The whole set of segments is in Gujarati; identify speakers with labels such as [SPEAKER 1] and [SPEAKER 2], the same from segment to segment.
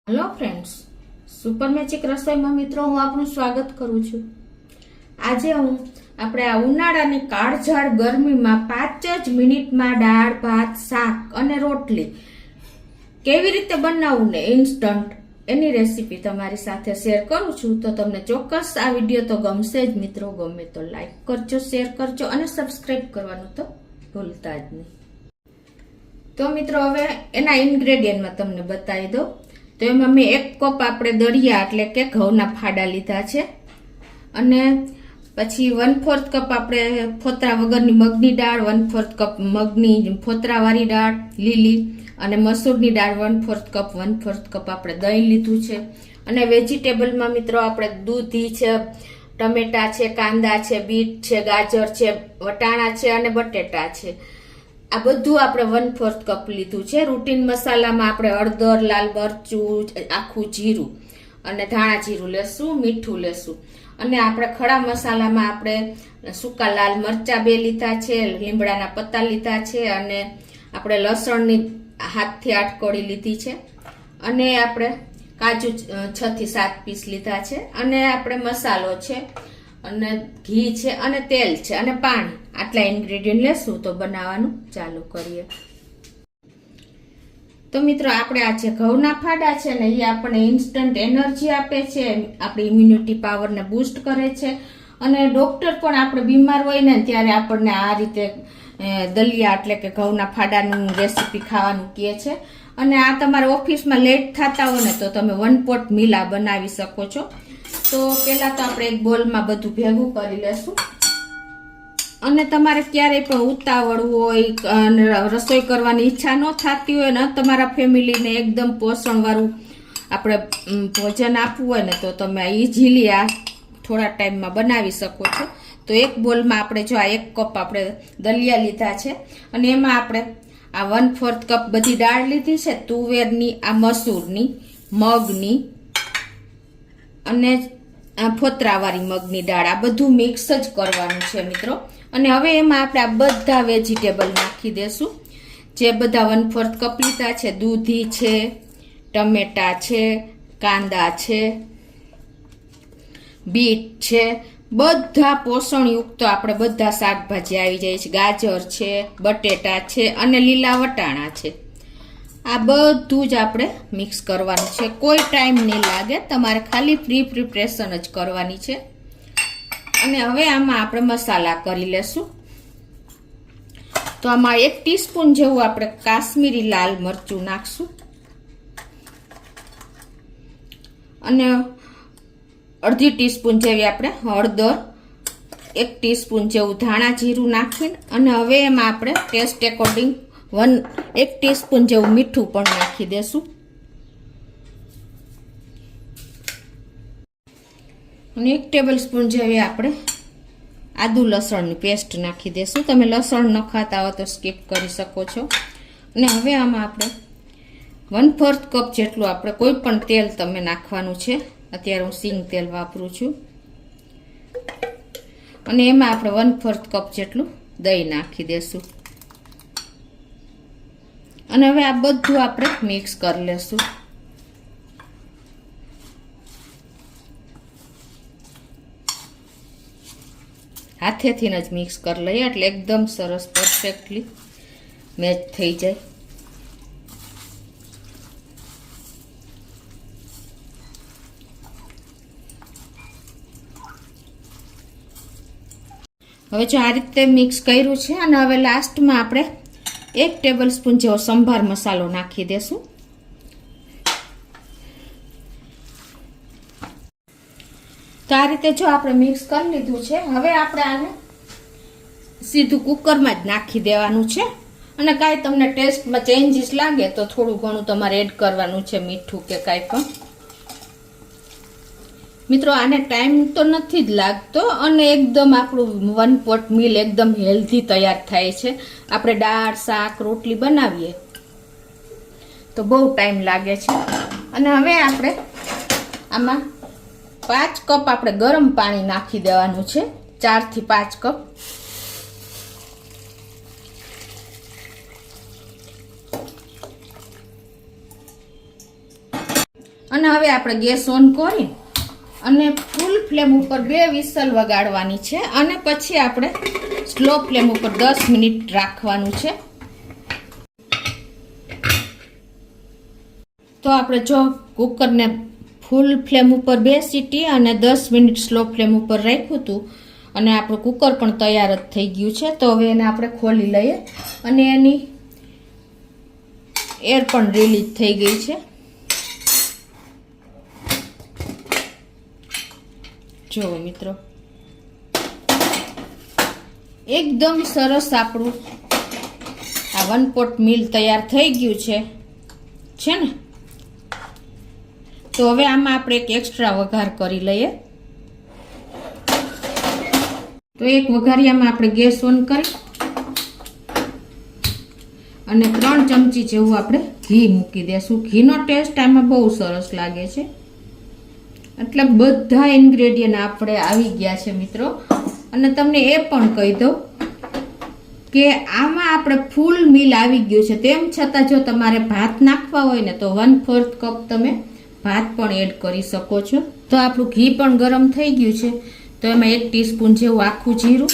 [SPEAKER 1] હેલો ફ્રેન્ડ્સ, સુપર મેજિક રસોઈમાં મિત્રો હું આપનું સ્વાગત કરું છું। આજે આપણે આ ઉનાળાની કાળઝાળ ગરમીમાં 5 જ મિનિટમાં દાળ ભાત શાક અને રોટલી કેવી રીતે બનાવવું ને ઇન્સ્ટન્ટ એની રેસીપી તમારી સાથે શેર કરું છું। તો તમને ચોક્કસ આ વિડીયો તો ગમશે જ મિત્રો। ગમે તો લાઈક કરજો, શેર કરજો અને સબસ્ક્રાઇબ કરવાનું તો ભૂલતા જ નહીં। તો મિત્રો હવે એના ઇન્ગ્રેડિયન્ટમાં તમને બતાવી દઉં। તો એમાં મેં 1 કપ આપણે દળિયા એટલે કે ઘઉંના ફાડા લીધા છે અને પછી 1/4 કપ આપણે ફોતરા વગરની મગની દાળ, 1/4 કપ મગની ફોતરાવાળી દાળ લીલી અને મસૂરની દાળ 1/4 કપ, 1/4 કપ આપણે દહીં લીધું છે। અને વેજીટેબલમાં મિત્રો આપણે દૂધી છે, ટમેટા છે, કાંદા છે, બીટ છે, ગાજર છે, વટાણા છે અને બટેટા છે। આ બધું આપણે 1/4 કપ લીધું છે। રૂટીન મસાલામાં આપણે હળદર, લાલ મરચું, આખું જીરું અને ધાણા જીરું લેશું, મીઠું લેશું અને આપણે ખડા મસાલામાં આપણે સૂકા લાલ મરચા 2 લીધા છે, લીમડાના પત્તા લીધા છે અને આપણે લસણની 7 થી 8 કળી લીધી છે અને આપણે કાજુ 6 થી 7 પીસ લીધા છે અને આપણે મસાલો છે અને ઘી છે અને તેલ છે અને પાણી, આટલા ઇન્ગ્રેડિયન્ટ લેશું તો બનાવવાનું ચાલુ કરીએ। તો મિત્રો આપણે આ જે ઘઉંના ફાડા છે ને એ આપણને ઇન્સ્ટન્ટ એનર્જી આપે છે, આપણી ઇમ્યુનિટી પાવરને બૂસ્ટ કરે છે અને ડોક્ટર પણ આપણે બીમાર હોય ને ત્યારે આપણને આ રીતે દલિયા એટલે કે ઘઉંના ફાડાનું રેસીપી ખાવાનું કહે છે। અને આ તમારે ઓફિસમાં લેટ થતા હોય ને તો તમે 1 પોટ મીલા બનાવી શકો છો। તો પહેલા તો આપણે એક બોલમાં બધું ભેગું કરી લેશું અને તમારે ક્યારેય પણ ઉતાવળ હોય અને રસોઈ કરવાની ઈચ્છા ન થતી હોય ને તમારા ફેમિલીને એકદમ પોષણવાળું આપણે ભોજન આપવું હોય ને તો તમે ઇઝીલી આ થોડા ટાઈમમાં બનાવી શકો છો। તો એક બોલમાં આપણે જો આ 1 કપ આપણે દલિયા લીધા છે અને એમાં આપણે આ 1/4 કપ બધી દાળ લીધી છે, તુવેરની, આ મસૂરની, મગની અને ફોતરાવાળી મગની દાળ, આ બધું મિક્સ જ કરવાનું છે મિત્રો। અને હવે એમાં આપણે આ બધા વેજીટેબલ નાખી દેશું, જે બધા 1/4 કપ લીધા છે, દૂધી છે, ટમેટા છે, કાંદા છે, બીટ છે, બધા પોષણયુક્ત આપણે બધા શાકભાજી આવી જાય છે, ગાજર છે, બટેટા છે અને લીલા વટાણા છે। આ બધું જ આપણે મિક્સ કરવાનું છે, કોઈ ટાઈમ નહીં લાગે, તમારે ખાલી પ્રિપરેશન જ કરવાની છે। અને હવે આમાં આપણે મસાલા કરી લેશું। તો આમાં 1 ટીસ્પૂન જેવું આપણે કાશ્મીરી લાલ મરચું નાખશું અને અડધી ટીસ્પૂન જેવી આપણે હળદર, 1 ટીસ્પૂન જેવું ધાણા જીરું નાખીને અને હવે એમાં આપણે ટેસ્ટ એકોર્ડિંગ 1 ટીસ્પૂન જેવું મીઠું પણ નાખી દેશું અને 1 ટેબલ સ્પૂન જેવી આપણે આદુ લસણની પેસ્ટ નાખી દેશું। તમે લસણ ન ખાતા હો તો સ્કીપ કરી શકો છો। અને હવે આમાં આપણે 1/4 કપ જેટલું આપણે કોઈ પણ તેલ તમે નાખવાનું છે, અત્યારે હું સિંગ તેલ વાપરું છું અને એમાં આપણે 1/4 કપ જેટલું દહીં નાખી દેશું અને હવે આ બધું આપણે મિક્સ કરી લેશું। હાથેથી જ મિક્સ કરી લઈએ એટલે એકદમ સરસ પરફેક્ટલી મેચ થઈ જાય। હવે જો આ રીતે મિક્સ કર્યું છે અને હવે લાસ્ટમાં આપણે 1 ટેબલ સ્પૂન જેવો સંભાર મસાલો નાખી દેશું। તો આ રીતે જો આપણે મિક્સ કરી લીધું છે, હવે આપણે આને સીધું કુકરમાં જ નાખી દેવાનું છે અને કાંઈ તમને ટેસ્ટમાં ચેન્જીસ લાગે તો થોડું ઘણું તમારે એડ કરવાનું છે, મીઠું કે કાંઈ પણ। મિત્રો આને ટાઈમ તો નથી જ લાગતો અને એકદમ આપણું 1 પોટ મીલ એકદમ હેલ્ધી તૈયાર થાય છે। આપણે દાળ, શાક, રોટલી બનાવીએ તો બહુ ટાઈમ લાગે છે। અને હવે આપણે આમાં 5 કપ આપણે ગરમ પાણી નાખી દેવાનું છે, 4 થી 5 કપ। અને હવે આપણે ગેસ ઓન કરી અને ફૂલ ફ્લેમ ઉપર 2 વિસલ વગાડવાની છે અને પછી આપણે સ્લો ફ્લેમ ઉપર 10 મિનિટ રાખવાનું છે. તો આપણે જો કુકરને ફૂલ ફ્લેમ ઉપર 2 સીટી અને 10 મિનિટ સ્લો ફ્લેમ ઉપર રાખ્યું હતું અને આપણું કુકર પણ તૈયાર જ થઈ ગયું છે. તો હવે એને આપણે ખોલી લઈએ અને એની એર પણ રિલીઝ થઈ ગઈ છે. જો મિત્રો એકદમ સરસ આપણું આ 1 પોટ મિલ તૈયાર થઈ ગયું છે ને. તો હવે આમાં આપણે એક એક્સ્ટ્રા વઘાર કરી લઈએ. તો એક વઘારિયામાં આપણે ગેસ ઓન કરી અને 3 ચમચી જેવું આપણે ઘી મૂકી દેશું. ઘીનો ટેસ્ટ આમાં બહુ સરસ લાગે છે. એટલે બધા ઇન્ગ્રેડિયન્ટ આપણે આવી ગયા છે મિત્રો. અને તમને એ પણ કહી દઉં કે આમાં આપણે ફૂલ મિલ આવી ગયું છે. તેમ છતાં જો તમારે ભાત નાખવા હોય ને તો 1/4 કપ તમે ભાત પણ એડ કરી શકો છો. તો આપણું ઘી પણ ગરમ થઈ ગયું છે. તો એમાં 1 ટીસ્પૂન જેવું આખું જીરું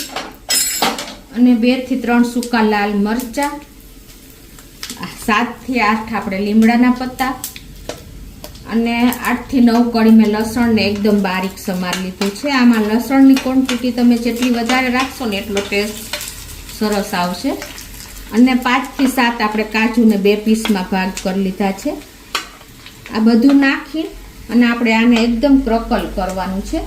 [SPEAKER 1] અને 2 થી 3 સૂકા લાલ મરચા, 7 થી 8 આપણે લીમડાના પત્તા અને 8 થી 9 કળી મેં લસણને એકદમ બારીક સમારી લીધું છે. આમાં લસણની ક્વોન્ટિટી તમે જેટલી વધારે રાખશો ને એટલો ટેસ્ટ સરસ આવશે. અને 5 થી 7 આપણે કાજુને 2 પીસમાં ભાગ કરી લીધા છે. આ બધું નાખી અને આપણે આને એકદમ ક્રકલ કરવાનું છે.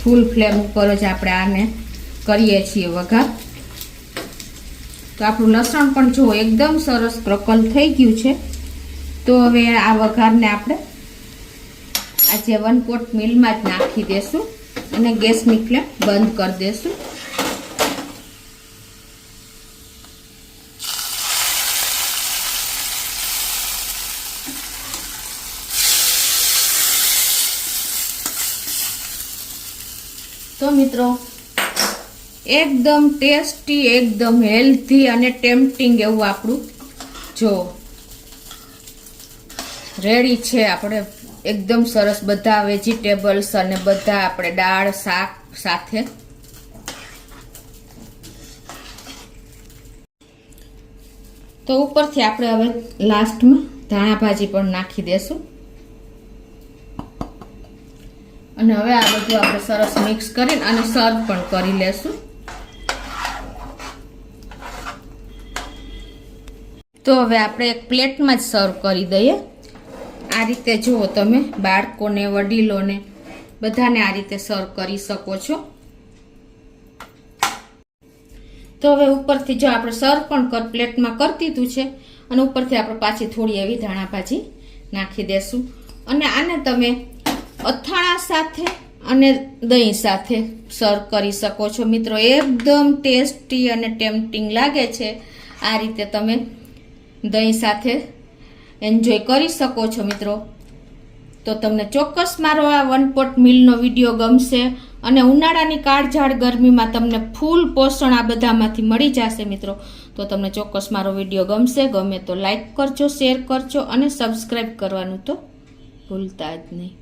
[SPEAKER 1] ફૂલ ફ્લેમ ઉપર જ આપણે આને કરીએ છીએ વઘાર. તો આપણું લસણ પણ જો એકદમ સરસ ક્રકલ થઈ ગયું છે. તો હવે આ વઘારને આપણે આ જે 1 પોટ મિલમાં જ નાખી દેશું અને ગેસની ફ્લેમ બંધ કરી દેશું. તો મિત્રો એકદમ ટેસ્ટી, એકદમ હેલ્ધી અને ટેમ્પટિંગ એવું આપણું જો રેડી છે. આપણે એકદમ સરસ બધા વેજીટેબલ્સ અને બધા આપણે દાળ શાક સાથે. તો ઉપરથી આપણે હવે લાસ્ટમાં ધાણા ભાજી પણ નાખી દેશું અને હવે આ બધું આપણે સરસ મિક્સ કરીને અને સર્વ પણ કરી લેશું. તો હવે આપણે એક પ્લેટમાં જ સર્વ કરી દઈએ. આ રીતે જુઓ તમે બાળકોને, વડીલોને બધાને આ રીતે સર્વ કરી શકો છો. તો હવે ઉપરથી જો આપણે સર્વ પણ પ્લેટમાં કરી દીધું છે અને ઉપરથી આપણે પાછી થોડી એવી ધાણા ભાજી નાખી દેશું. અને આને તમે અથાણા સાથે અને દહીં સાથે સર્વ કરી શકો છો મિત્રો. એકદમ ટેસ્ટી અને ટેમ્પટિંગ લાગે છે. આ રીતે તમે દહીં સાથે એન્જોય કરી શકો છો મિત્રો. તો તમને ચોક્કસ મારો આ 1 પોટ મિલનો વિડીયો ગમશે અને ઉનાળાની કાળઝાળ ગરમીમાં તમને ફૂલ પોષણ આ બધામાંથી મળી જશે મિત્રો. તો તમને ચોક્કસ મારો વિડીયો ગમશે. ગમે તો લાઈક કરજો, શેર કરજો અને સબસ્ક્રાઈબ કરવાનું તો ભૂલતા જ નહીં.